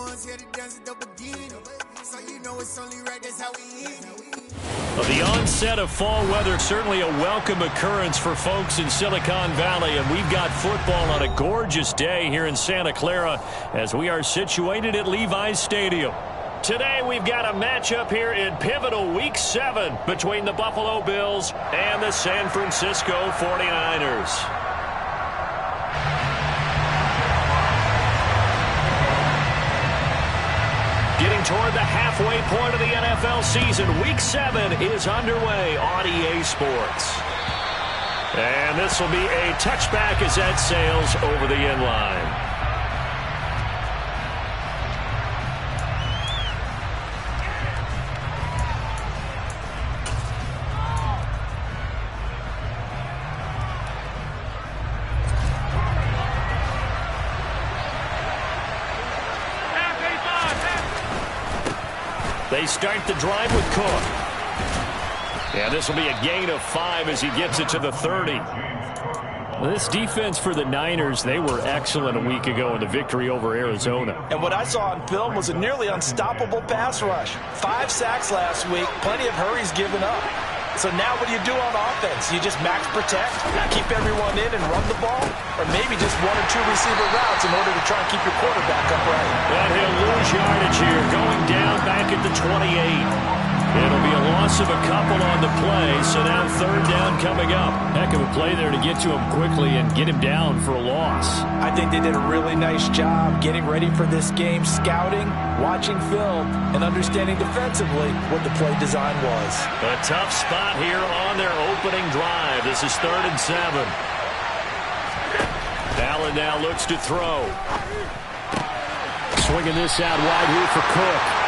ones here to dance at the beginning. So you know it's only right, that's how we eat. Well, the onset of fall weather, certainly a welcome occurrence for folks in Silicon Valley, and we've got football on a gorgeous day here in Santa Clara as we are situated at Levi's Stadium. Today we've got a matchup here in pivotal Week 7 between the Buffalo Bills and the San Francisco 49ers. Getting toward the halfway point of the NFL season, Week 7 is underway on EA Sports. And this will be a touchback as that sails over the end line. They start the drive with Cook. Yeah, this will be a gain of 5 as he gets it to the 30. This defense for the Niners, they were excellent a week ago in the victory over Arizona. And what I saw on film was a nearly unstoppable pass rush. 5 sacks last week, plenty of hurries given up. So now what do you do on offense? You just max protect, keep everyone in and run the ball, or maybe just 1 or 2 receiver routes in order to try and keep your quarterback upright. But he'll lose yardage here, going down back at the 28. It'll be a loss of a couple on the play, so now 3rd down coming up. Heck of a play there to get to him quickly and get him down for a loss. I think they did a really nice job getting ready for this game, scouting, watching film, and understanding defensively what the play design was. A tough spot here on their opening drive. This is 3rd and 7. Allen now looks to throw. Swinging this out wide here for Cook.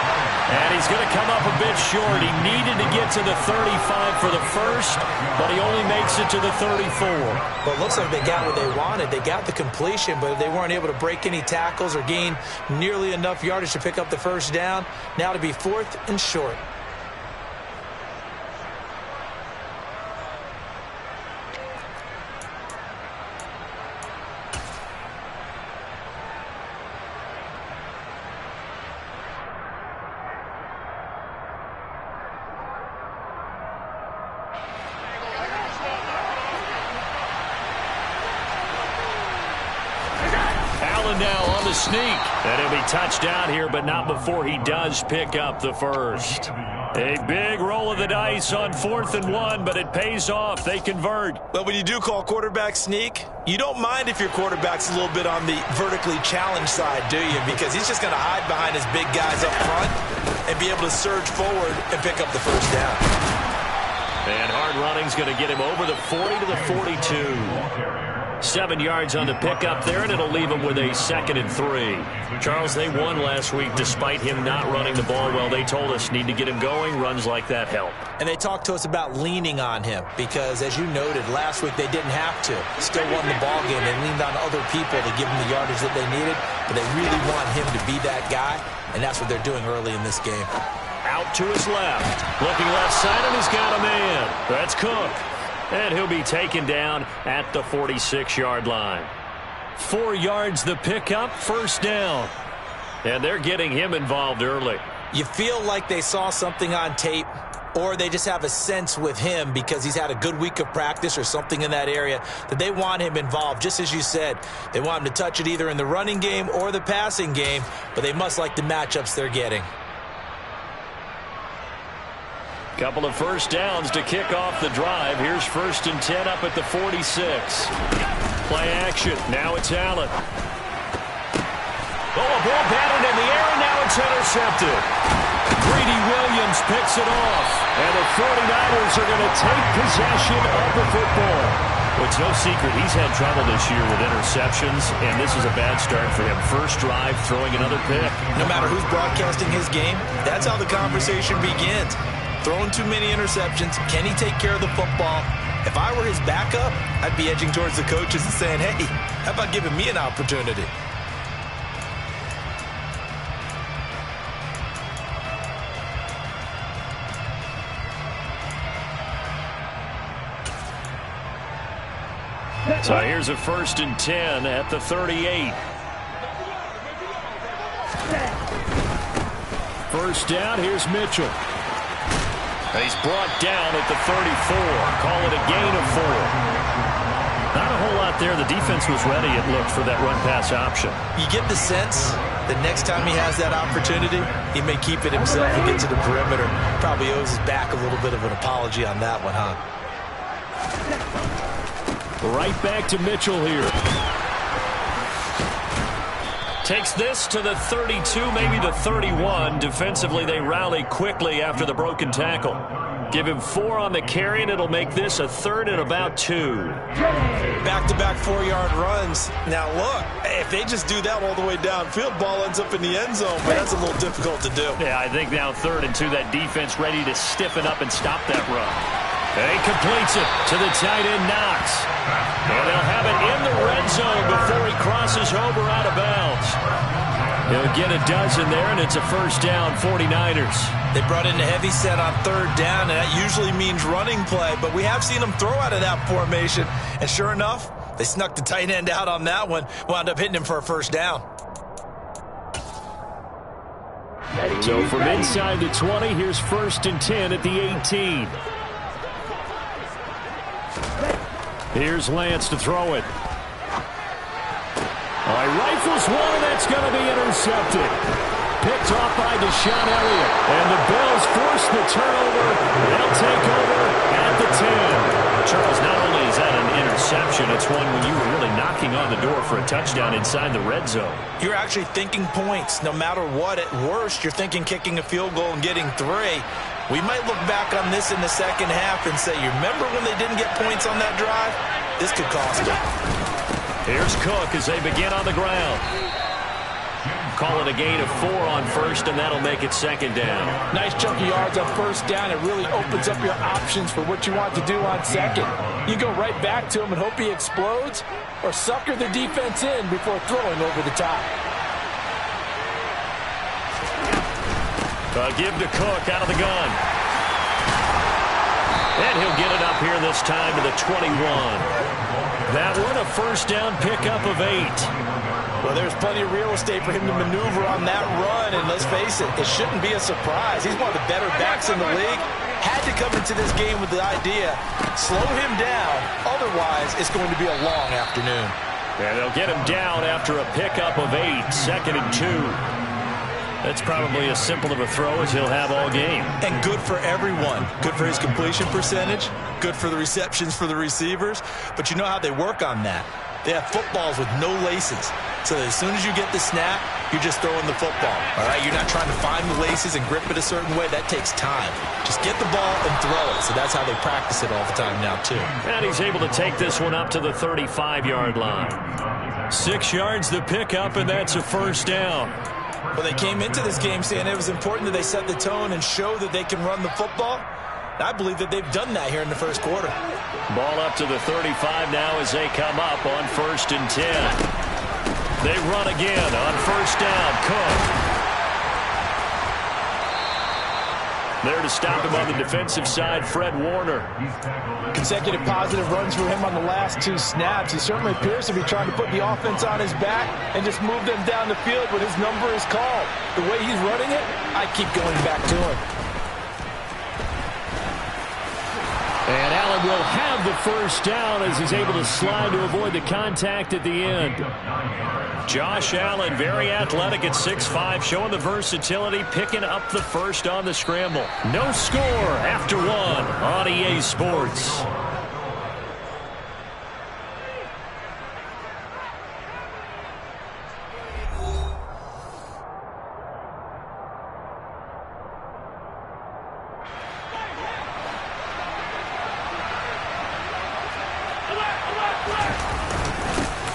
And he's going to come up a bit short. He needed to get to the 35 for the first, but he only makes it to the 34. Well, it looks like they got what they wanted. They got the completion, but they weren't able to break any tackles or gain nearly enough yardage to pick up the first down. Now to be 4th and short. Now on the sneak. And he'll be touched out here, but not before he does pick up the first. A big roll of the dice on 4th and 1, but it pays off. They convert. But when you do call quarterback sneak, you don't mind if your quarterback's a little bit on the vertically challenged side, do you? Because he's just going to hide behind his big guys up front and be able to surge forward and pick up the first down. And hard running's going to get him over the 40 to the 42. 7 yards on the pickup there, and it'll leave him with a 2nd and 3. Charles, they won last week despite him not running the ball well. They told us need to get him going. Runs like that help. And they talked to us about leaning on him because, as you noted, last week they didn't have to. Still won the ball game. They leaned on other people to give them the yardage that they needed, but they really want him to be that guy, and that's what they're doing early in this game. Out to his left. Looking left side, and he's got a man. That's Cook. And he'll be taken down at the 46-yard line. 4 yards the pickup, first down. And they're getting him involved early. You feel like they saw something on tape, or they just have a sense with him because he's had a good week of practice or something in that area that they want him involved. Just as you said, they want him to touch it either in the running game or the passing game, but they must like the matchups they're getting. Couple of first downs to kick off the drive. Here's 1st and 10 up at the 46. Play action. Now it's Allen. Oh, a ball batted in the air, and now it's intercepted. Greedy Williams picks it off. And the 49ers are going to take possession of the football. Well, it's no secret he's had trouble this year with interceptions, and this is a bad start for him. First drive, throwing another pick. No matter who's broadcasting his game, that's how the conversation begins. Throwing too many interceptions. Can he take care of the football? If I were his backup, I'd be edging towards the coaches and saying, hey, how about giving me an opportunity? So here's a 1st and 10 at the 38. first down. Here's Mitchell. He's brought down at the 34. Call it a gain of 4. Not a whole lot there. The defense was ready, it looked, for that run-pass option. You get the sense that next time he has that opportunity, he may keep it himself and get to the perimeter. Probably owes his back a little bit of an apology on that one, huh? Right back to Mitchell here. Takes this to the 32, maybe the 31. Defensively, they rally quickly after the broken tackle. Give him 4 on the carry, and it'll make this a 3rd and about 2. Back-to-back 4-yard runs. Now, look, if they just do that all the way downfield, ball ends up in the end zone, but that's a little difficult to do. Yeah, I think now 3rd and 2, that defense ready to stiffen up and stop that run. And he completes it to the tight end, Knox. And they'll have it in the red zone before he crosses over out of bounds. He'll get a dozen there, and it's a first down, 49ers. They brought in the heavy set on 3rd down, and that usually means running play. But we have seen them throw out of that formation. And sure enough, they snuck the tight end out on that one. Wound up hitting him for a first down. So from inside the 20, here's 1st and 10 at the 18. Here's Lance to throw it. All right, rifles one, that's going to be intercepted. Picked off by Deshaun Elliott. And the Bills force the turnover. They'll take over at the 10. Charles, not only is that an interception, it's one when you were really knocking on the door for a touchdown inside the red zone. You're actually thinking points. No matter what, at worst, you're thinking kicking a field goal and getting 3. We might look back on this in the second half and say, you remember when they didn't get points on that drive? This could cost them. Here's Cook as they begin on the ground. Call it a gain of 4 on 1st, and that'll make it 2nd down. Nice chunk of yards on 1st down. It really opens up your options for what you want to do on 2nd. You go right back to him and hope he explodes, or sucker the defense in before throwing over the top. Give to Cook out of the gun. And he'll get it up here this time to the 21. That one, a first down pickup of 8. Well, there's plenty of real estate for him to maneuver on that run, and let's face it, it shouldn't be a surprise. He's one of the better backs in the league. Had to come into this game with the idea, slow him down, otherwise it's going to be a long afternoon. And they'll get him down after a pickup of 8, 2nd and 2. That's probably as simple of a throw as he'll have all game. And good for everyone. Good for his completion percentage. Good for the receptions for the receivers. But you know how they work on that. They have footballs with no laces. So that as soon as you get the snap, you're just throwing the football. All right, you're not trying to find the laces and grip it a certain way. That takes time. Just get the ball and throw it. So that's how they practice it all the time now, too. And he's able to take this one up to the 35-yard line. 6 yards the pickup, and that's a first down. Well, they came into this game saying it was important that they set the tone and show that they can run the football. I believe that they've done that here in the first quarter. Ball up to the 35 now as they come up on 1st and 10. They run again on 1st down. Cook. There to stop him on the defensive side, Fred Warner. Consecutive positive runs for him on the last 2 snaps. He certainly appears to be trying to put the offense on his back and just move them down the field when his number is called. The way he's running it, I keep going back to him. And Allen will have the first down as he's able to slide to avoid the contact at the end. Josh Allen, very athletic at 6'5", showing the versatility, picking up the first on the scramble. No score after 1 on EA Sports.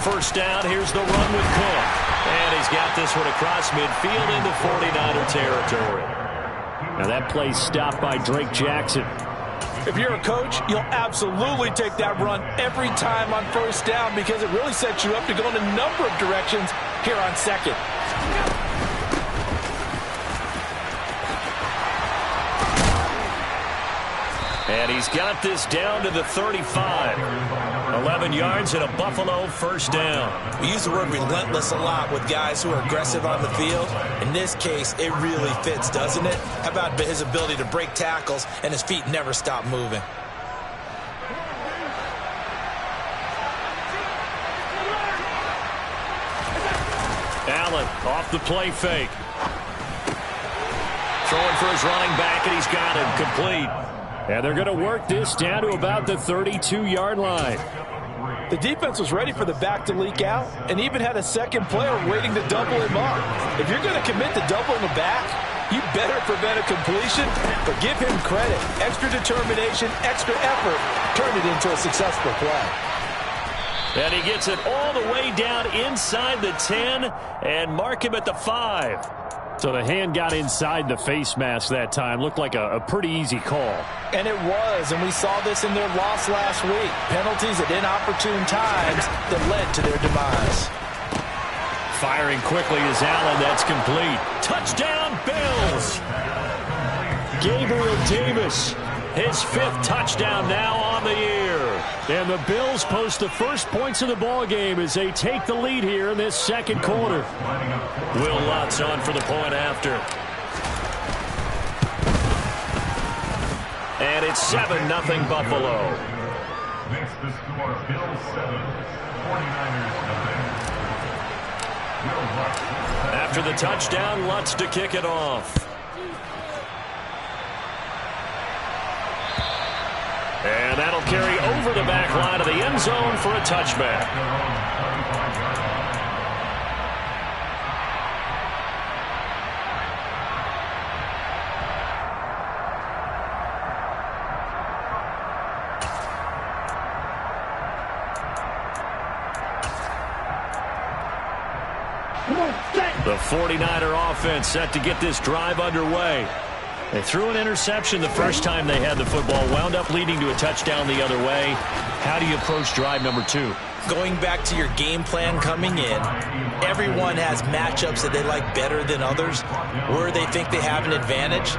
First down, here's the run with Cook. And he's got this one across midfield into 49er territory. Now that play's stopped by Drake Jackson. If you're a coach, you'll absolutely take that run every time on first down because it really sets you up to go in a number of directions here on 2nd. And he's got this down to the 35. 11 yards and a Buffalo first down. We use the word relentless a lot with guys who are aggressive on the field. In this case, it really fits, doesn't it? How about his ability to break tackles and his feet never stop moving? Allen off the play fake. Throwing for his running back, and he's got him complete. And they're going to work this down to about the 32-yard line. The defense was ready for the back to leak out and even had a second player waiting to double him up. If you're going to commit to doubling the back, you better prevent a completion, but give him credit. Extra determination, extra effort, turn it into a successful play. And he gets it all the way down inside the 10 and mark him at the 5. So the hand got inside the face mask that time. Looked like a pretty easy call. And it was, and we saw this in their loss last week. Penalties at inopportune times that led to their demise. Firing quickly is Allen. That's complete. Touchdown, Bills! Gabriel Davis, his 5th touchdown now on the year. And the Bills post the first points of the ball game as they take the lead here in this second quarter. Will Lutz on for the point after. And it's 7-0 Buffalo. Makes the score Bills 7, 49ers nothing. After the touchdown, Lutz to kick it off. And that'll carry over the back line of the end zone for a touchback. The 49er offense set to get this drive underway. They threw an interception the first time they had the football, wound up leading to a touchdown the other way. How do you approach drive number 2? Going back to your game plan coming in, everyone has matchups that they like better than others, where they think they have an advantage.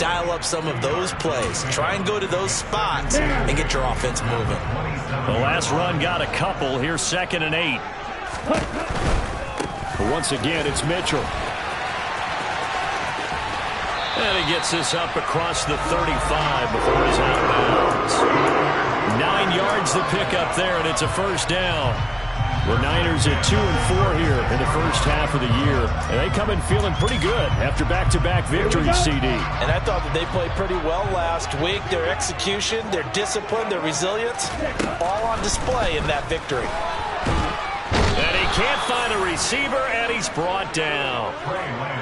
Dial up some of those plays. Try and go to those spots and get your offense moving. The last run got a couple. Here's 2nd and 8. But once again, it's Mitchell. And he gets this up across the 35 before he's out of bounds. 9 yards to pick up there, and it's a first down. The Niners at 2-4 here in the first half of the year. And they come in feeling pretty good after back-to-back victories, CD. And I thought that they played pretty well last week. Their execution, their discipline, their resilience, all on display in that victory. And he can't find a receiver, and he's brought down.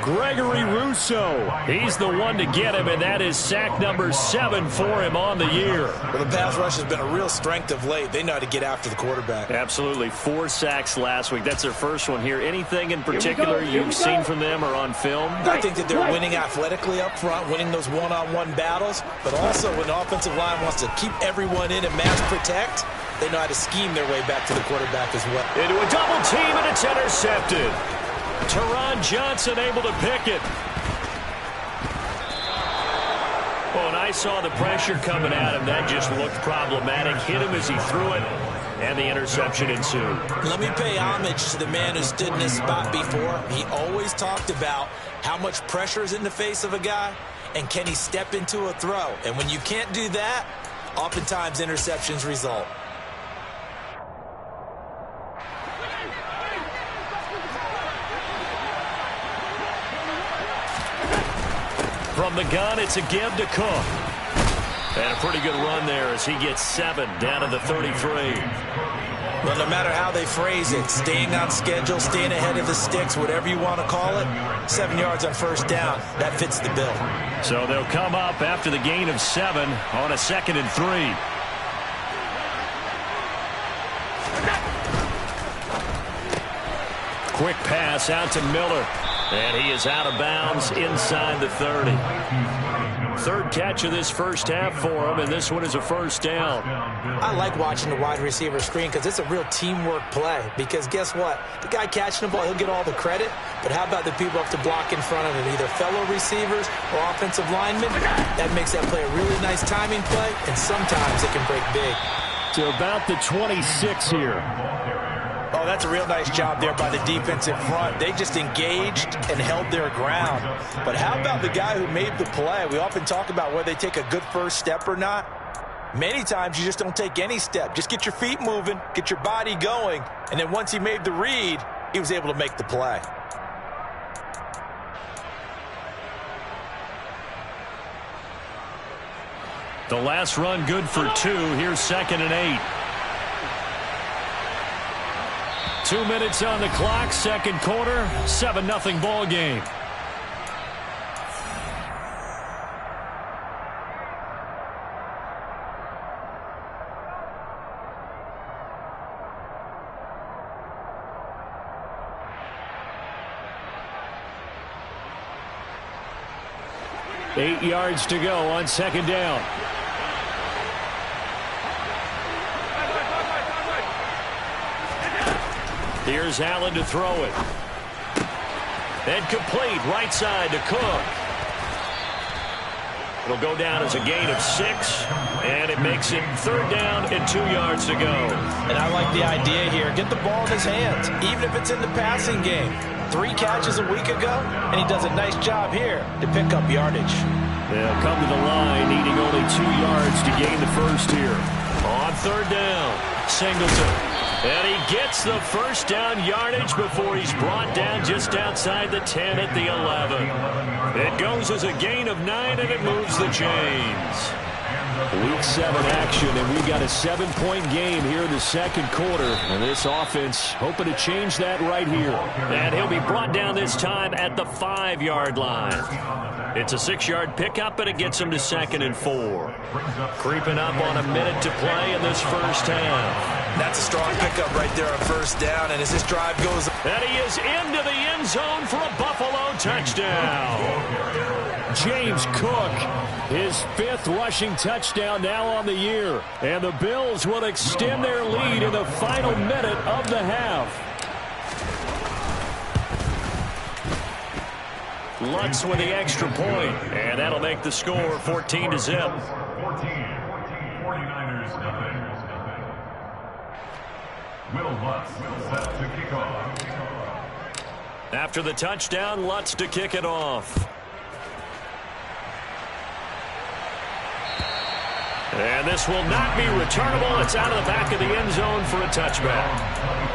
Gregory Rousseau, he's the one to get him, and that is sack number 7 for him on the year. Well, the pass rush has been a real strength of late. They know how to get after the quarterback. Absolutely. 4 sacks last week. That's their first one here. Anything in particular you've seen from them or on film? I think that they're winning athletically up front, winning those one-on-one battles, but also when the offensive line wants to keep everyone in and mass protect, they know how to scheme their way back to the quarterback as well. Into a double team, and it's intercepted. Teron Johnson able to pick it. Oh, and I saw the pressure coming at him. That just looked problematic. Hit him as he threw it, and the interception ensued. Let me pay homage to the man who stood in this spot before. He always talked about how much pressure is in the face of a guy, and can he step into a throw. And when you can't do that, oftentimes interceptions result. From the gun, it's a give to Cook. And a pretty good run there as he gets 7 down to the 33. Well, no matter how they phrase it, staying on schedule, staying ahead of the sticks, whatever you want to call it, 7 yards on first down, that fits the bill. So they'll come up after the gain of 7 on a 2nd and 3. Quick pass out to Miller. And he is out of bounds inside the 30. 3rd catch of this first half for him, and this one is a first down. I like watching the wide receiver screen because it's a real teamwork play. Because guess what? The guy catching the ball, he'll get all the credit. But how about the people up to block in front of him, either fellow receivers or offensive linemen? That makes that play a really nice timing play, and sometimes it can break big. To to about the 26 here. Oh, that's a real nice job there by the defense in front. They just engaged and held their ground. But how about the guy who made the play? We often talk about whether they take a good first step or not. Many times you just don't take any step. Just get your feet moving, get your body going, and then once he made the read, he was able to make the play. The last run good for 2. Here's 2nd and 8. 2 minutes on the clock, second quarter, 7-0 ball game. Eight yards to go on second down. Here's Allen to throw it. And complete, right side to Cook. It'll go down as a gain of 6, and it makes it 3rd down and 2 yards to go. And I like the idea here. Get the ball in his hands, even if it's in the passing game. 3 catches a week ago, and he does a nice job here to pick up yardage. They'll come to the line, needing only 2 yards to gain the first here. On 3rd down, Singleton. And he gets the first down yardage before he's brought down just outside the 10 at the 11. It goes as a gain of 9, and it moves the chains. Week 7 action, and we've got a 7-point game here in the second quarter. And this offense hoping to change that right here. And he'll be brought down this time at the 5-yard line. It's a 6-yard pickup, and it gets him to 2nd and 4. Creeping up on a minute to play in this first half. That's a strong pickup right there on first down, and as this drive goes... And he is into the end zone for a Buffalo touchdown. James Cook, his 5th rushing touchdown now on the year. And the Bills will extend their lead in the final minute of the half. Lutz with the extra point, and that'll make the score 14-0. 49ers nothing. Will Lutz set to kick off. After the touchdown, Lutz to kick it off. And this will not be returnable. It's out of the back of the end zone for a touchback.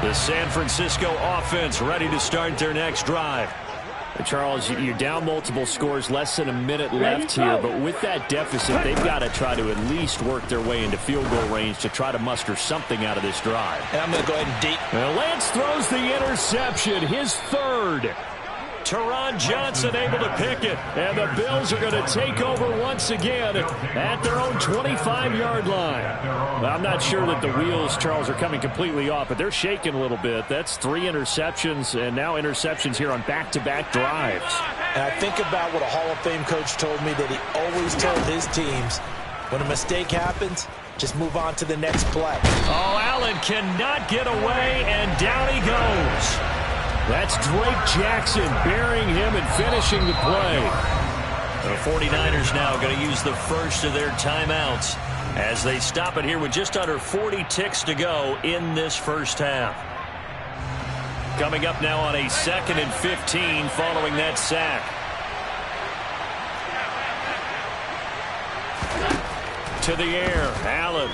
The San Francisco offense ready to start their next drive. Charles, you're down multiple scores, less than a minute left here, but with that deficit, they've got to try to at least work their way into field goal range to try to muster something out of this drive. And I'm going to go ahead and deep. Lance throws the interception, his 3rd. Teron Johnson able to pick it, and the Bills are going to take over once again at their own 25-yard line. I'm not sure that the wheels, Charles, are coming completely off, but they're shaking a little bit. That's 3 interceptions, and now interceptions here on back-to-back drives. And I think about what a Hall of Fame coach told me, that he always told his teams, when a mistake happens, just move on to the next play. Oh, Allen cannot get away, and down he goes. That's Drake Jackson burying him and finishing the play. The 49ers now going to use the first of their timeouts as they stop it here with just under 40 ticks to go in this first half. Coming up now on a 2nd and 15 following that sack. To the air, Allen.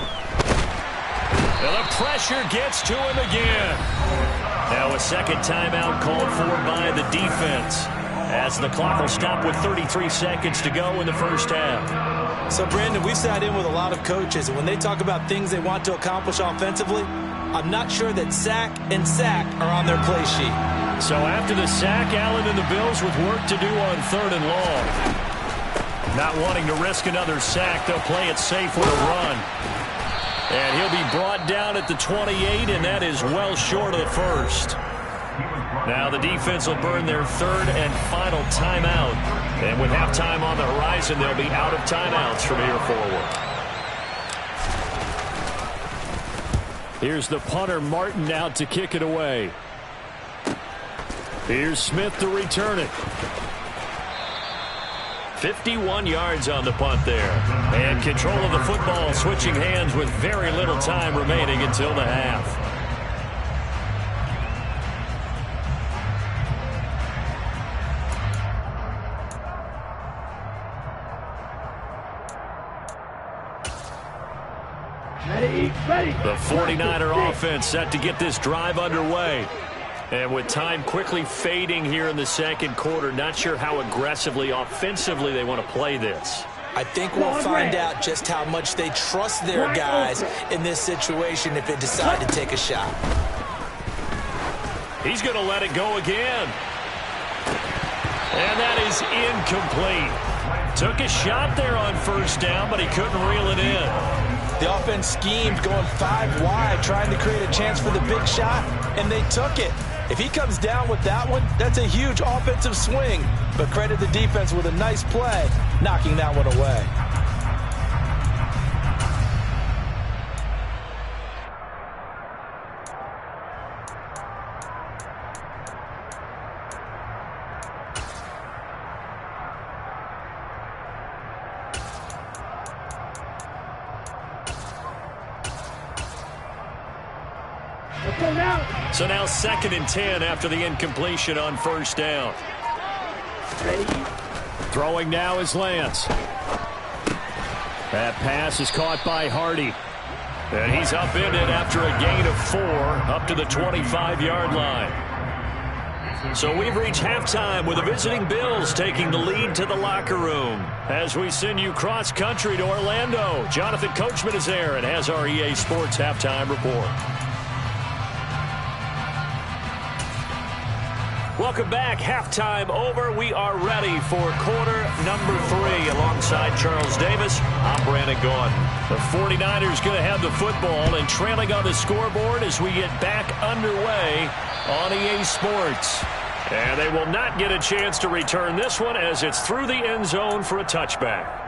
And the pressure gets to him again. Now a second timeout called for by the defense, as the clock will stop with 33 seconds to go in the first half. So, Brandon, we sat in with a lot of coaches, and when they talk about things they want to accomplish offensively, I'm not sure that sack and sack are on their play sheet. So after the sack, Allen and the Bills with work to do on 3rd and long. Not wanting to risk another sack, they'll play it safe with a run. And he'll be brought down at the 28, and that is well short of the first. Now the defense will burn their third and final timeout. And with halftime on the horizon, they'll be out of timeouts from here forward. Here's the punter, Martin, out to kick it away. Here's Smith to return it. 51 yards on the punt there. And control of the football switching hands with very little time remaining until the half. The 49er offense set to get this drive underway. And with time quickly fading here in the second quarter, not sure how aggressively, offensively they want to play this. I think we'll find out just how much they trust their guys in this situation if they decide to take a shot. He's going to let it go again. And that is incomplete. Took a shot there on first down, but he couldn't reel it in. The offense schemed going 5 wide, trying to create a chance for the big shot, and they took it. If he comes down with that one, that's a huge offensive swing. But credit the defense with a nice play, knocking that one away. So now 2nd and 10 after the incompletion on first down. Throwing now is Lance. That pass is caught by Hardy. And he's up in it after a gain of 4 up to the 25-yard line. So we've reached halftime with the visiting Bills taking the lead to the locker room. As we send you cross-country to Orlando, Jonathan Coachman is there and has our EA Sports halftime report. Welcome back. Halftime over. We are ready for quarter number 3. Alongside Charles Davis, I'm Brandon Gordon. The 49ers going to have the football and trailing on the scoreboard as we get back underway on EA Sports. And they will not get a chance to return this one as it's through the end zone for a touchback.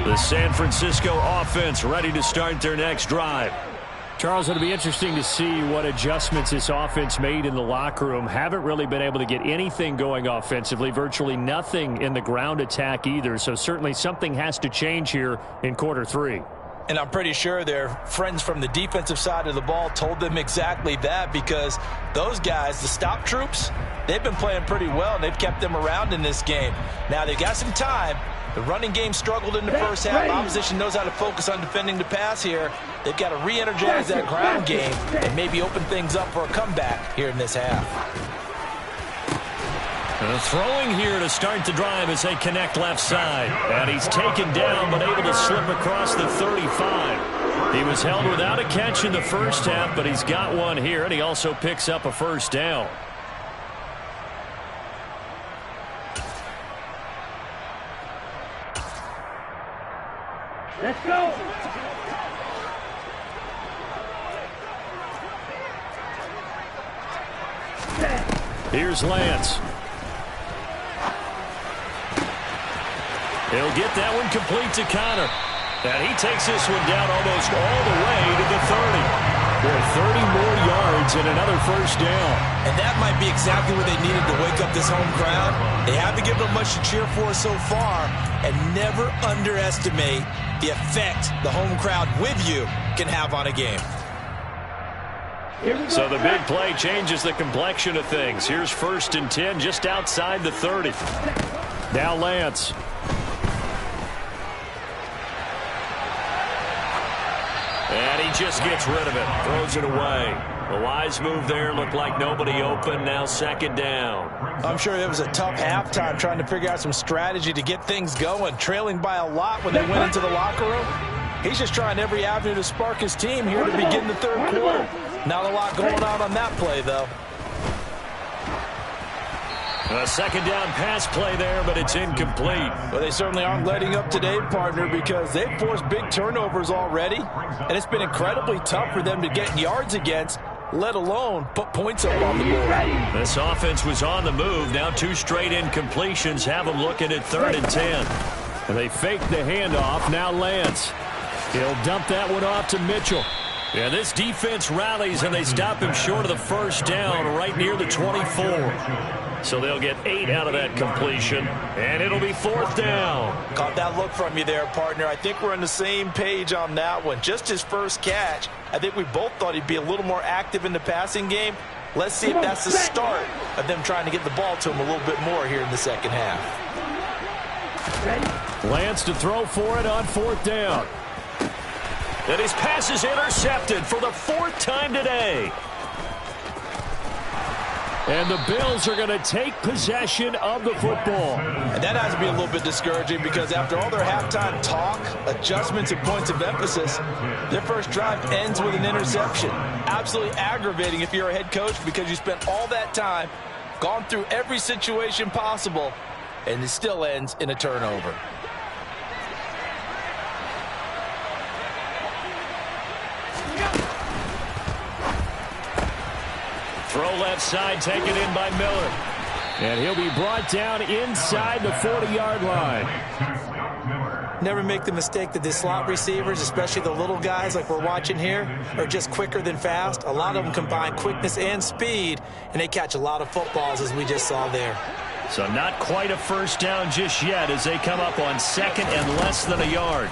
The San Francisco offense ready to start their next drive. Charles, it'll be interesting to see what adjustments this offense made in the locker room. Haven't really been able to get anything going offensively, virtually nothing in the ground attack either. So certainly something has to change here in quarter 3. And I'm pretty sure their friends from the defensive side of the ball told them exactly that, because those guys, the stop troops, they've been playing pretty well, and they've kept them around in this game. Now, they've got some time. The running game struggled in the first half. Opposition knows how to focus on defending the pass here. They've got to re-energize that ground game and maybe open things up for a comeback here in this half. Throwing here to start the drive as they connect left side. And he's taken down but able to slip across the 35. He was held without a catch in the first half, but he's got one here, and he also picks up a first down. Let's go. Here's Lance. He'll get that one complete to Connor. And he takes this one down almost all the way to the 30. For 30 more yards and another first down. And that might be exactly what they needed to wake up this home crowd. They haven't given them much to cheer for so far. And never underestimate the effect the home crowd with you can have on a game. So the big play changes the complexion of things. Here's 1st and 10 just outside the 30. Now Lance. And he just gets rid of it. Throws it away. A wise move there. Looked like nobody open. Now 2nd down. I'm sure it was a tough halftime trying to figure out some strategy to get things going. Trailing by a lot when they went into the locker room. He's just trying every avenue to spark his team here to begin the 3rd quarter. Not a lot going on that play, though. A 2nd down pass play there, but it's incomplete. Well, they certainly aren't letting up today, partner, because they've forced big turnovers already, and it's been incredibly tough for them to get yards against, let alone put points up on the board. This offense was on the move. Now 2 straight incompletions have them looking at 3rd and 10. And they fake the handoff. Now Lance. He'll dump that one off to Mitchell. Yeah, this defense rallies, and they stop him short of the 1st down right near the 24. So they'll get 8 out of that completion, and it'll be 4th down. Caught that look from you there, partner. I think we're on the same page on that one. Just his first catch. I think we both thought he'd be a little more active in the passing game. Let's see if that's the start of them trying to get the ball to him a little bit more here in the 2nd half. Lance to throw for it on 4th down. And his pass is intercepted for the 4th time today. And the Bills are going to take possession of the football. And that has to be a little bit discouraging because after all their halftime talk, adjustments, and points of emphasis, their first drive ends with an interception. Absolutely aggravating if you're a head coach because you spent all that time, gone through every situation possible, and it still ends in a turnover. Throw left side, taken in by Miller. And he'll be brought down inside the 40-yard line. Never make the mistake that the slot receivers, especially the little guys like we're watching here, are just quicker than fast. A lot of them combine quickness and speed, and they catch a lot of footballs, as we just saw there. So not quite a 1st down just yet as they come up on 2nd and less than a yard.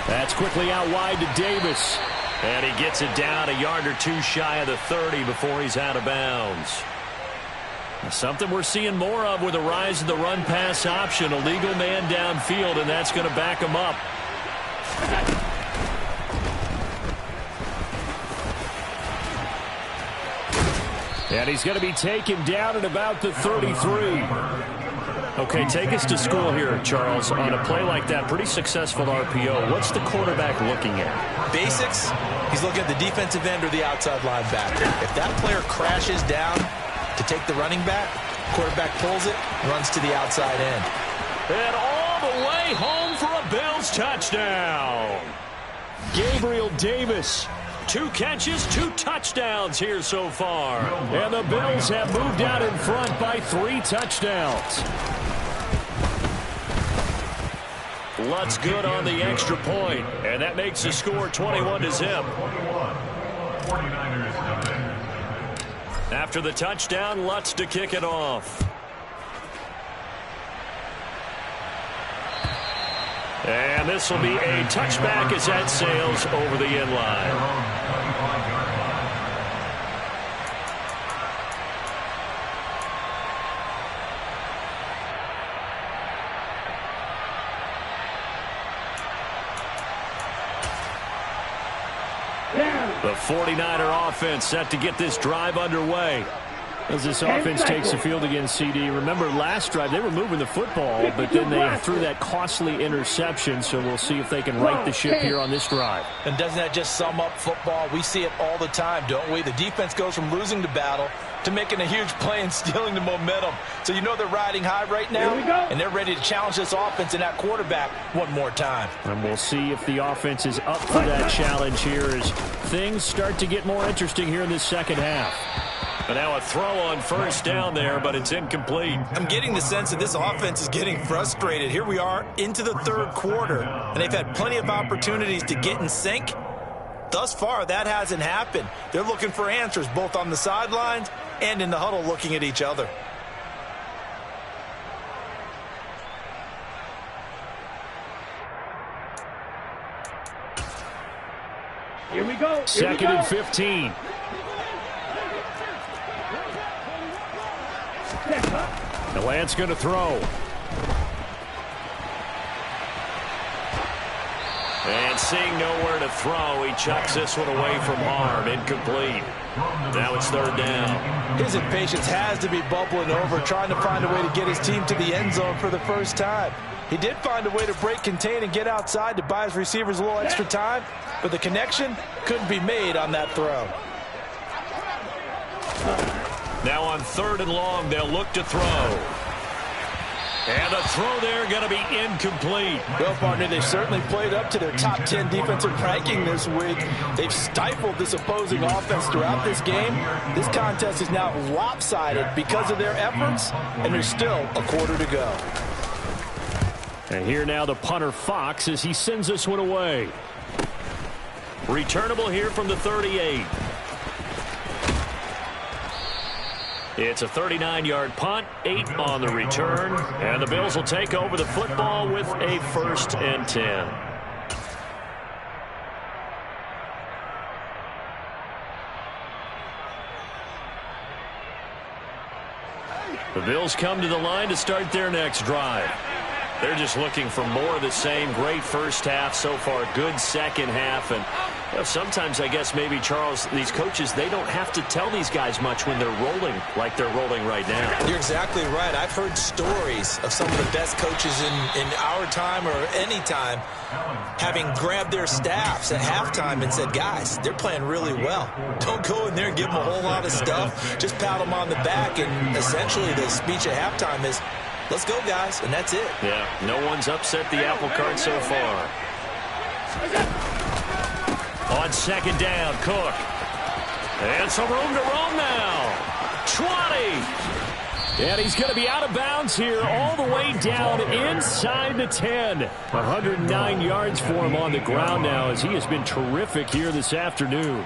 That's quickly out wide to Davis. And he gets it down a yard or 2 shy of the 30 before he's out of bounds. Something we're seeing more of with the rise of the run-pass option. A legal man downfield, and that's going to back him up. And he's going to be taken down at about the 33. Okay, take us to school here, Charles. On a play like that, pretty successful RPO. What's the quarterback looking at? Basics, he's looking at the defensive end or the outside linebacker. If that player crashes down to take the running back, quarterback pulls it, runs to the outside end. And all the way home for a Bills touchdown. Gabriel Davis. 2 catches, 2 touchdowns here so far. And the Bills have moved out in front by 3 touchdowns. Lutz good on the extra point, and that makes the score 21-0. After the touchdown, Lutz to kick it off. And this will be a touchback as that sails over the end line. The 49er offense set to get this drive underway. As this offense takes the field against CD. Remember, last drive, they were moving the football, but then they threw that costly interception, so we'll see if they can right the ship here on this drive. And doesn't that just sum up football? We see it all the time, don't we? The defense goes from losing the battle to making a huge play and stealing the momentum. So you know they're riding high right now, and they're ready to challenge this offense and that quarterback one more time. And we'll see if the offense is up for that challenge here as things start to get more interesting here in this 2nd half. But now a throw on 1st down there, but it's incomplete. I'm getting the sense that this offense is getting frustrated. Here we are into the 3rd quarter, and they've had plenty of opportunities to get in sync. Thus far, that hasn't happened. They're looking for answers both on the sidelines and in the huddle looking at each other. Here we go. 2nd and 15. And Lance going to throw. And seeing nowhere to throw, he chucks this one away from harm. Incomplete. Now it's 3rd down. His impatience has to be bubbling over, trying to find a way to get his team to the end zone for the first time. He did find a way to break contain and get outside to buy his receivers a little extra time, but the connection couldn't be made on that throw. Now on 3rd and long, they'll look to throw. And the throw there going to be incomplete. Well, partner, they've certainly played up to their top 10 defensive ranking this week. They've stifled this opposing offense throughout this game. This contest is now lopsided because of their efforts, and there's still a quarter to go. And here now the punter Fox as he sends this one away. Returnable here from the 38. It's a 39-yard punt, 8 on the return, and the Bills will take over the football with a 1st and 10. The Bills come to the line to start their next drive. They're just looking for more of the same. Great first half so far, good second half, and sometimes I guess maybe, Charles, these coaches, they don't have to tell these guys much when they're rolling like they're rolling right now. You're exactly right. I've heard stories of some of the best coaches in our time or any time having grabbed their staffs at halftime and said, guys, they're playing really well. Don't go in there and give them a whole lot of stuff. Just pat them on the back, and essentially the speech at halftime is, let's go, guys, and that's it. Yeah, no one's upset the apple cart so far. On 2nd down, Cook. And some room to roam now. 20. And he's going to be out of bounds here all the way down inside the 10. 109 yards for him on the ground now as he has been terrific here this afternoon.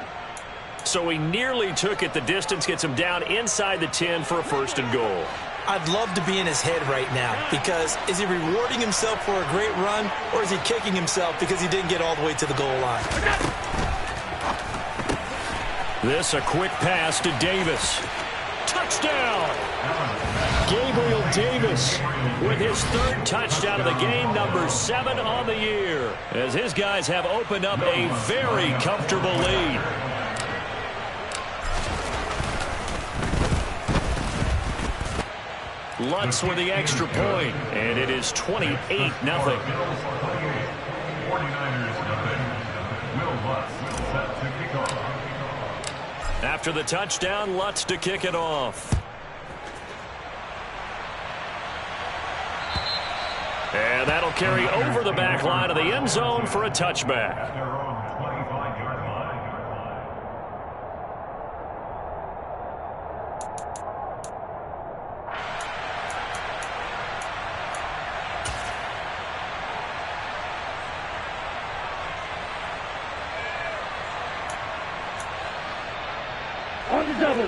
So he nearly took it the distance, gets him down inside the 10 for a 1st and goal. I'd love to be in his head right now, because is he rewarding himself for a great run, or is he kicking himself because he didn't get all the way to the goal line? This a quick pass to Davis. Touchdown! Gabriel Davis with his 3rd touchdown of the game, number 7 on the year, as his guys have opened up a very comfortable lead. Lutz with the extra point, and it is 28-0. After the touchdown, Lutz to kick it off. And that'll carry over the back line of the end zone for a touchback.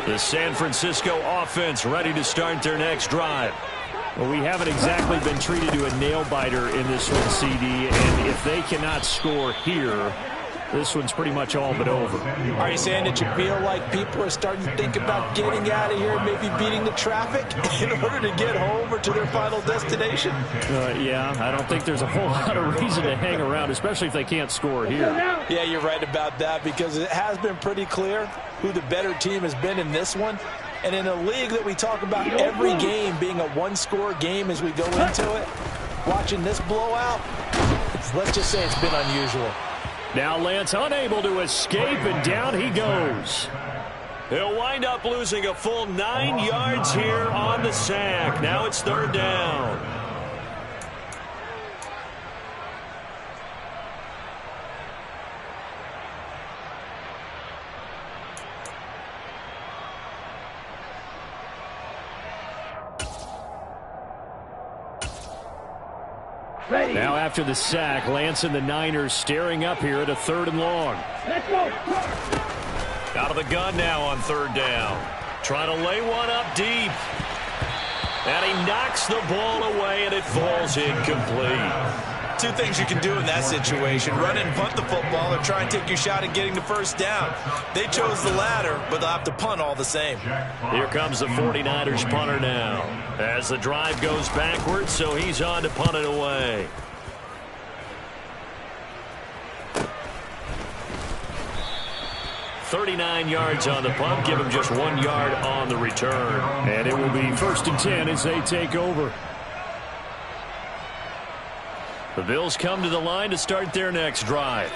The San Francisco offense ready to start their next drive. Well, we haven't exactly been treated to a nail-biter in this one, CD, and if they cannot score here, this one's pretty much all but over. Are you saying that you feel like people are starting to think about getting out of here and maybe beating the traffic in order to get home or to their final destination? Yeah, I don't think there's a whole lot of reason to hang around, especially if they can't score here. Yeah, you're right about that, because it has been pretty clear who the better team has been in this one. And in a league that we talk about every game being a one-score game as we go into it, watching this blowout, let's just say it's been unusual. Now Lance unable to escape, and down he goes. He'll wind up losing a full 9 yards here on the sack. Now it's 3rd down. Now after the sack, Lance and the Niners staring up here at a 3rd and long. Let's go. Out of the gun now on 3rd down. Trying to lay one up deep. And he knocks the ball away, and it falls incomplete. two things you can do in that situation: run and punt the football, or try and take your shot at getting the first down. They chose the latter, but they'll have to punt all the same. Here comes the 49ers punter now, as the drive goes backwards, so he's on to punt it away. "39 yards on the punt, give him just 1 yard on the return. And it will be 1st and 10 as they take over. The Bills come to the line to start their next drive.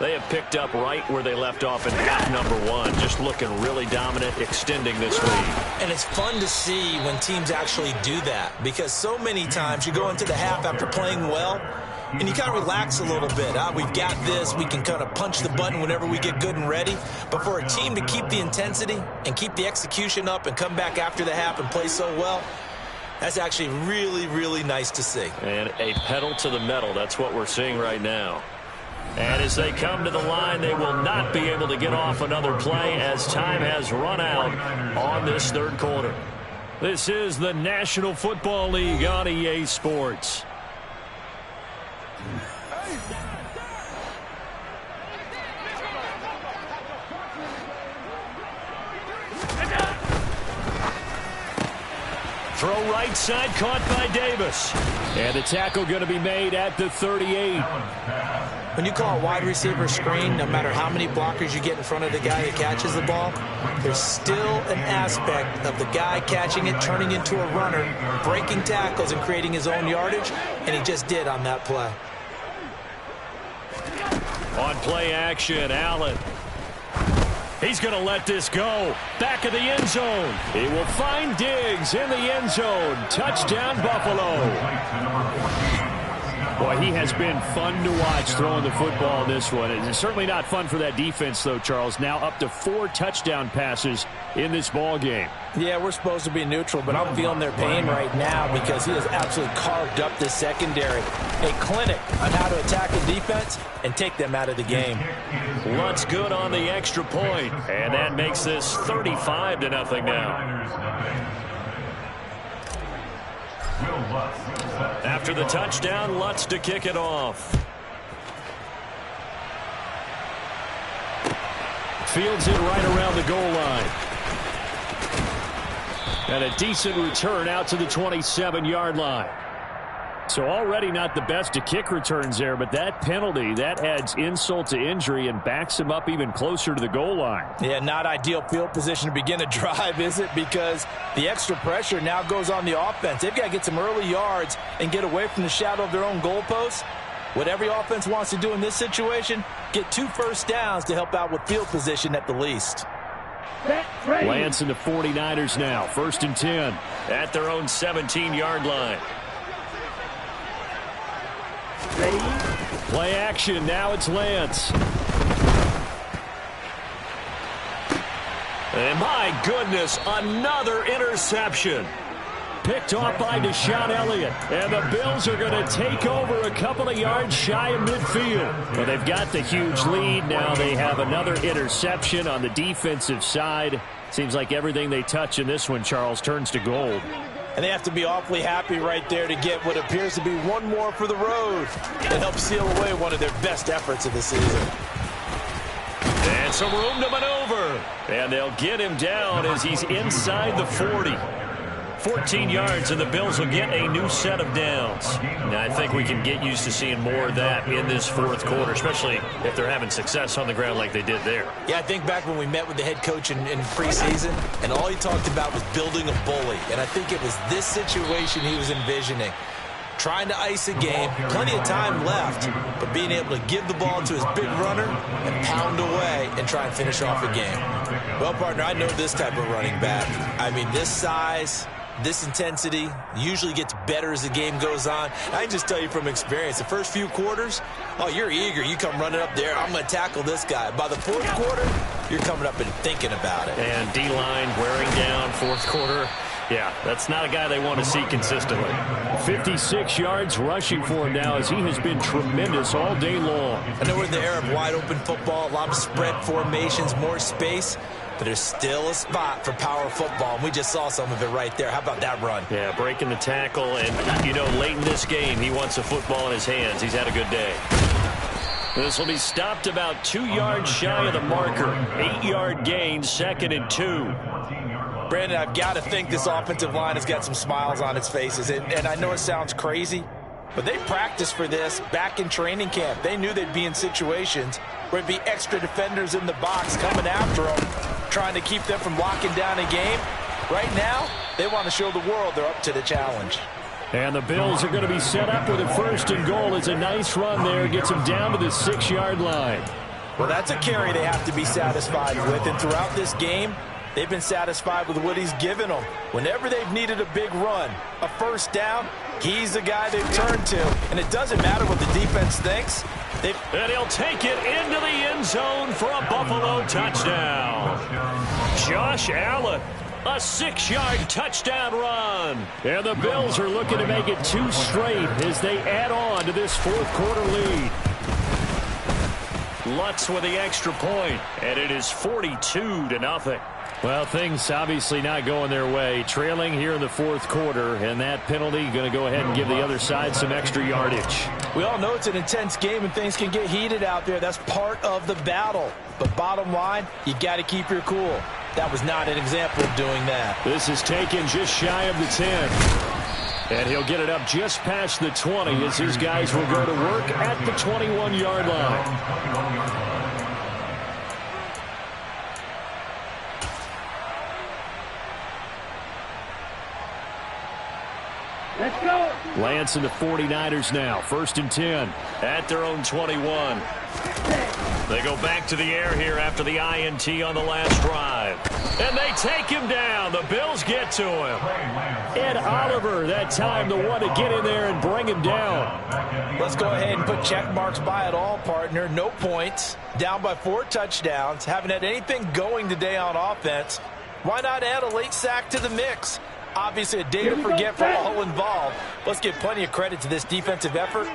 They have picked up right where they left off in half number 1, just looking really dominant, extending this lead. And it's fun to see when teams actually do that, because so many times you go into the half after playing well, and you kind of relax a little bit. We've got this. We can kind of punch the button whenever we get good and ready. But for a team to keep the intensity and keep the execution up and come back after the half and play so well, that's actually really, really nice to see. And a pedal to the metal. That's what we're seeing right now. And as they come to the line, they will not be able to get off another play as time has run out on this third quarter. This is the National Football League on EA Sports. Throw right side, caught by Davis. And the tackle going to be made at the 38. When you call a wide receiver screen, no matter how many blockers you get in front of the guy who catches the ball, there's still an aspect of the guy catching it, turning into a runner, breaking tackles and creating his own yardage, and he just did on that play. On play action, Allen. He's going to let this go. Back of the end zone. He will find Diggs in the end zone. Touchdown, Buffalo. Boy, he has been fun to watch throwing the football in this one. It's certainly not fun for that defense, though, Charles. Now up to 4 touchdown passes in this ball game. Yeah, we're supposed to be neutral, but I'm feeling their pain right now because he has absolutely carved up this secondary. A clinic on how to attack the defense and take them out of the game. Lutz good on the extra point, and that makes this 35-0 now. After the touchdown, Lutz to kick it off. Fields it right around the goal line. And a decent return out to the 27-yard line. So already not the best to kick returns there, but that penalty, that adds insult to injury and backs him up even closer to the goal line. Yeah, not ideal field position to begin a drive, is it? Because the extra pressure now goes on the offense. They've got to get some early yards and get away from the shadow of their own goalposts. What every offense wants to do in this situation, get 2 first downs to help out with field position at the least. Lance and the 49ers now, 1st and 10 at their own 17-yard line. Play action. Now it's Lance. And my goodness, another interception. Picked off by Deshaun Elliott. And the Bills are going to take over a couple of yards shy of midfield. Well, they've got the huge lead. Now they have another interception on the defensive side. Seems like everything they touch in this one, Charles, turns to gold. And they have to be awfully happy right there to get what appears to be one more for the road. It helps seal away one of their best efforts of the season. And some room to maneuver. And they'll get him down as he's inside the 40. 14 yards, and the Bills will get a new set of downs. Now, I think we can get used to seeing more of that in this fourth quarter, especially if they're having success on the ground like they did there. Yeah, I think back when we met with the head coach in preseason, and all he talked about was building a bully. And I think it was this situation he was envisioning. Trying to ice a game, plenty of time left, but being able to give the ball to his big runner and pound away and try and finish off a game. Well, partner, I know this type of running back. I mean, this size, this intensity usually gets better as the game goes on. I can just tell you from experience, the first few quarters, oh, you're eager. You come running up there, I'm going to tackle this guy. By the fourth quarter, you're coming up and thinking about it. And D-line wearing down fourth quarter. Yeah, that's not a guy they want to see consistently. 56 yards rushing for him now as he has been tremendous all day long. I know we're in the era of wide-open football, a lot of spread formations, more space. but there's still a spot for power football, and we just saw some of it right there. How about that run? Yeah, breaking the tackle, and, you know, late in this game, he wants a football in his hands. He's had a good day. This will be stopped about 2 yards shy of the marker. 8-yard gain, 2nd and 2. Brandon, I've got to think this offensive line has got some smiles on its faces, and I know it sounds crazy, but they practiced for this back in training camp. They knew they'd be in situations where it'd be extra defenders in the box coming after them, trying to keep them from locking down a game. Right now, they want to show the world they're up to the challenge. And the Bills are going to be set up with a 1st and goal. It's a nice run there. Gets them down to the 6-yard line. Well, that's a carry they have to be satisfied with. And throughout this game, they've been satisfied with what he's given them. Whenever they've needed a big run, a 1st down, he's the guy they've turned to. And it doesn't matter what the defense thinks. And he'll take it into the end zone for a Buffalo touchdown. Josh Allen. A 6-yard touchdown run. And the Bills are looking to make it 2 straight as they add on to this 4th quarter lead. Lutz with the extra point, and it is 42-0. Well, things obviously not going their way. Trailing here in the 4th quarter, and that penalty going to go ahead and give the other side some extra yardage. We all know it's an intense game and things can get heated out there. That's part of the battle. But bottom line, you got to keep your cool. That was not an example of doing that. This is taken just shy of the 10. And he'll get it up just past the 20 as his guys will go to work at the 21-yard line. Let's go. Lance and the 49ers now. 1st and 10 at their own 21. They go back to the air here after the INT on the last drive. And they take him down. The Bills get to him. Ed Oliver, that time, the one to get in there and bring him down. Let's go ahead and put check marks by it all, partner. No points. Down by 4 touchdowns. Haven't had anything going today on offense. Why not add a late sack to the mix? Obviously, a day to forget for all involved. Let's give plenty of credit to this defensive effort.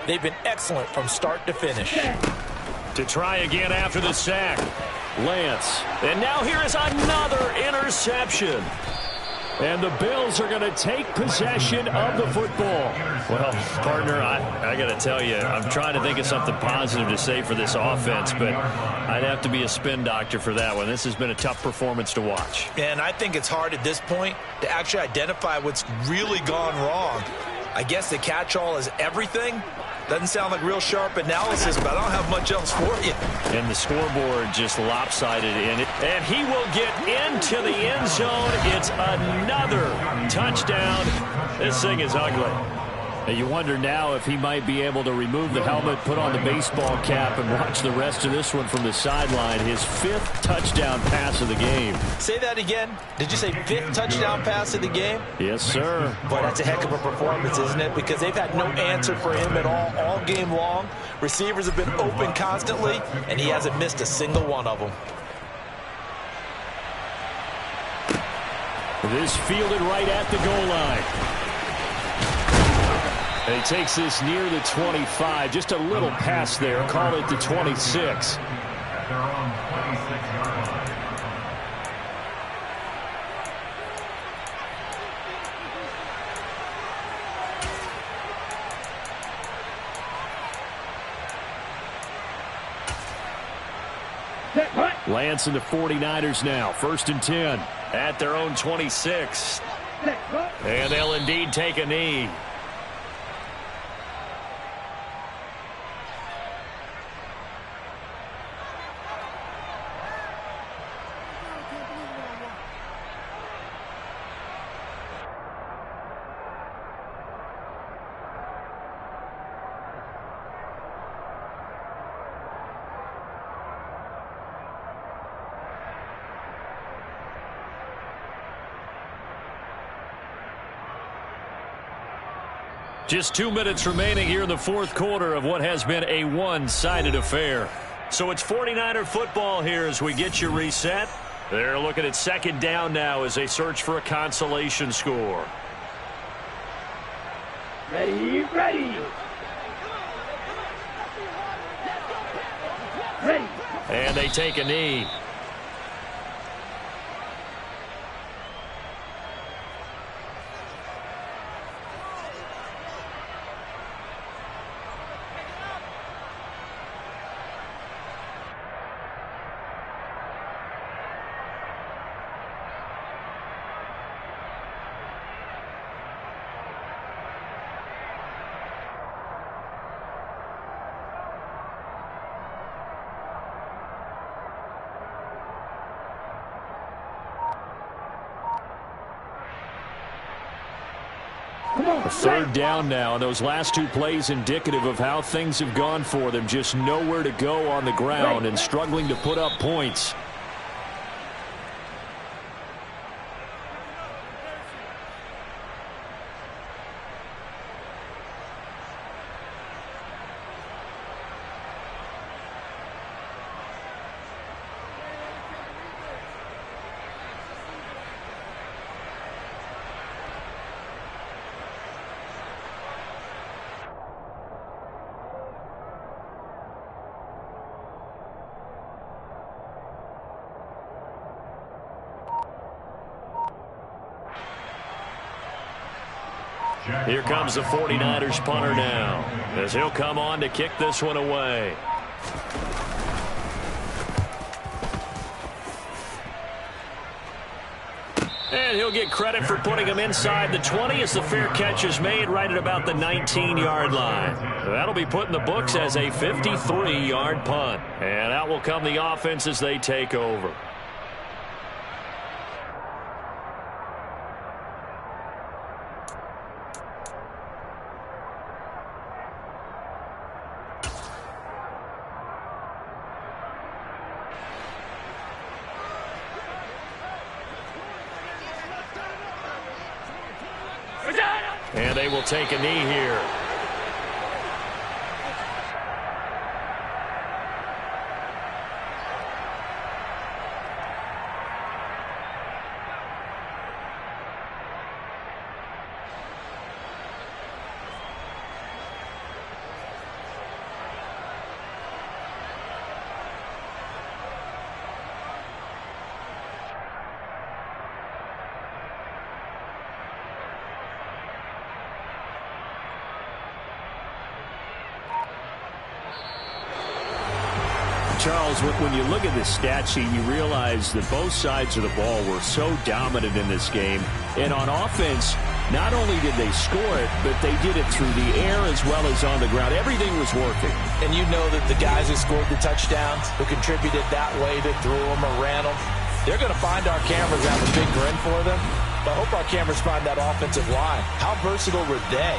They've been excellent from start to finish. To try again after the sack. Lance. And now here is another interception. And the Bills are going to take possession of the football. Well, partner, I got to tell you, I'm trying to think of something positive to say for this offense, but I'd have to be a spin doctor for that one. This has been a tough performance to watch. And I think it's hard at this point to actually identify what's really gone wrong. I guess the catch-all is everything. Doesn't sound like real sharp analysis, but I don't have much else for you. And the scoreboard just lopsided in it. And he will get into the end zone. It's another touchdown. This thing is ugly. And you wonder now if he might be able to remove the helmet, put on the baseball cap, and watch the rest of this one from the sideline. His 5th touchdown pass of the game. Say that again. Did you say 5th touchdown pass of the game? Yes, sir. Boy, that's a heck of a performance, isn't it? Because they've had no answer for him at all game long. Receivers have been open constantly, and he hasn't missed a single one of them. This fielded right at the goal line. And he takes this near the 25. Just a little pass there. Call it the 26. At their own 26-yard line. Lance and the 49ers now. 1st and 10 at their own 26. And they'll indeed take a knee. Just 2 minutes remaining here in the 4th quarter of what has been a one-sided affair. So it's 49er football here as we get you reset. They're looking at 2nd down now as they search for a consolation score. Ready, ready. Ready. And they take a knee. A third down now, and those last two plays indicative of how things have gone for them. Just nowhere to go on the ground and struggling to put up points. Here comes the 49ers punter now, as he'll come on to kick this one away. And he'll get credit for putting him inside the 20 as the fair catch is made right at about the 19-yard line. That'll be put in the books as a 53-yard punt. And out will come the offense as they take over. And they will take a knee here. Charles, when you look at the stat sheet, you realize that both sides of the ball were so dominant in this game. And on offense, not only did they score it, but they did it through the air as well as on the ground. Everything was working. And you know that the guys who scored the touchdowns, who contributed that way, that threw them or ran them, they're going to find our cameras have a big grin for them. But I hope our cameras find that offensive line. How versatile were they?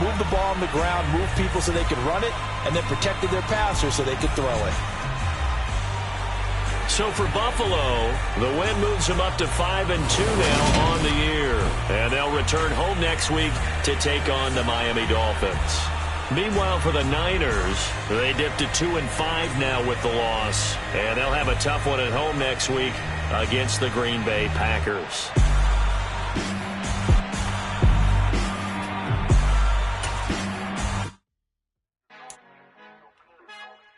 Move the ball on the ground, move people so they could run it, and then protected their passers so they could throw it. So for Buffalo, the win moves them up to 5-2 now on the year. And they'll return home next week to take on the Miami Dolphins. Meanwhile, for the Niners, they dipped to 2-5 now with the loss. And they'll have a tough one at home next week against the Green Bay Packers.